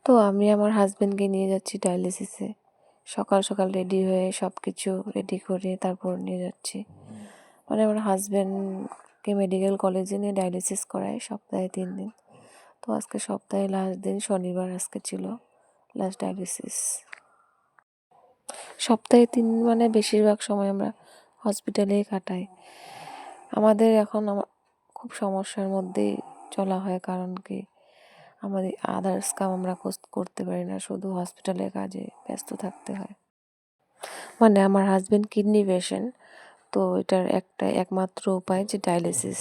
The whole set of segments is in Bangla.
তো আমি আমার হাজবেন্ডকে নিয়ে যাচ্ছি ডায়ালিসিসে। সকাল সকাল রেডি হয়ে সব কিছু রেডি করে তারপর নিয়ে যাচ্ছি। মানে আমার হাজবেন্ডকে মেডিকেল কলেজে নিয়ে ডায়ালিসিস করায় সপ্তাহে 3 দিন। তো আজকে সপ্তাহে লাস্ট দিন শনিবার আজকে ছিল লাস্ট ডায়ালিসিস। সপ্তাহে 3 মানে বেশিরভাগ সময় আমরা হসপিটালেই কাটাই। আমাদের এখন খুব সমস্যার মধ্যেই চলা হয়, কারণ কি আমাদের আদার্স কাম আমরা করতে পারি না, শুধু হসপিটালের কাজে ব্যস্ত থাকতে হয়। মানে আমার হাজবেন্ড কিডনি পেশেন্ট, তো এটার একমাত্র উপায় যে ডায়ালিসিস।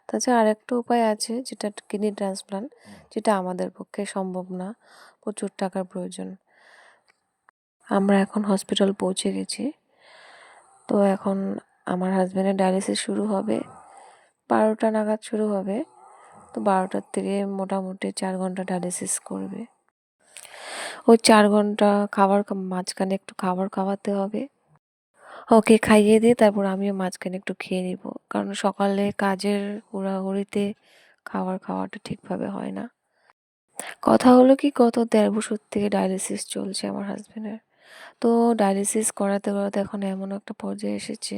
তাছাড়া আরেকটা উপায় আছে যেটা কিডনি ট্রান্সপ্লান্ট, যেটা আমাদের পক্ষে সম্ভব না, প্রচুর টাকার প্রয়োজন। আমরা এখন হসপিটাল পৌঁছে গেছি। তো এখন আমার হাজবেন্ডের ডায়ালিসিস শুরু হবে 12টা নাগাদ শুরু হবে। তো 12টার থেকে মোটামুটি 4 ঘন্টা ডায়ালিসিস করবে। ওই 4 ঘন্টা মাঝখানে একটু খাবার খাওয়াতে হবে। ওকে খাইয়ে দিয়ে তারপর আমিও মাঝখানে একটু খেয়ে নিব, কারণ সকালে কাজের হুড়াহুড়িতে খাওয়াটা ঠিকভাবে হয় না। কথা হলো কি, গত 1.5 বছর থেকে ডায়ালিসিস চলছে আমার হাজবেন্ডের। তো ডায়ালিসিস করাতে করাতে এখন এমন একটা পর্যায়ে এসেছে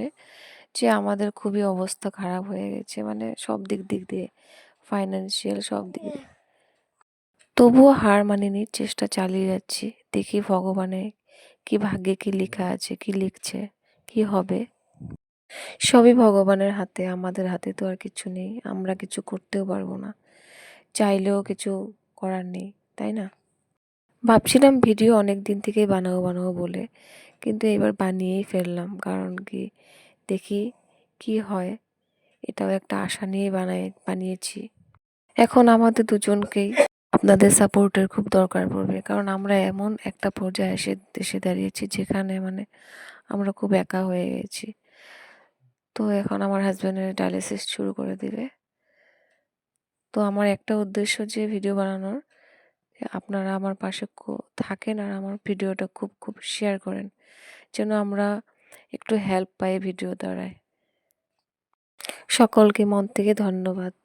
যে আমাদের খুবই অবস্থা খারাপ হয়ে গেছে, মানে সব দিক দিয়ে, ফাইন্যান্সিয়াল সব দিক দিয়ে। তবুও হার মানিনি, চেষ্টা চালিয়ে যাচ্ছি। দেখি ভগবানে কি ভাগ্যে কি লেখা আছে, কি লিখছে, কি হবে। সবই ভগবানের হাতে, আমাদের হাতে তো আর কিছু নেই, আমরা কিছু করতেও পারবো না, চাইলেও কিছু করার নেই, তাই না? ভাবছিলাম ভিডিও অনেক দিন থেকেই বানাবো বলে, কিন্তু এবার বানিয়েই ফেললাম, কারণ কি দেখি কি হয়। এটাও একটা আশা নিয়ে বানিয়েছি। এখন আমাদের দুজনকেই আপনাদের সাপোর্টের খুব দরকার পড়বে, কারণ আমরা এমন একটা পর্যায়ে এসে দাঁড়িয়েছি যেখানে মানে আমরা খুব একা হয়ে গেছি। তো এখন আমার হাজবেন্ডের ডায়ালিসিস শুরু করে দিবে। তো আমার একটা উদ্দেশ্য যে ভিডিও বানানোর, আপনারা আমার পাশে থাকেন আর আমার ভিডিওটা খুব শেয়ার করেন, যেন আমরা একটু হেল্প পাই ভিডিও দ্বারায়। সকলকে মন থেকে ধন্যবাদ।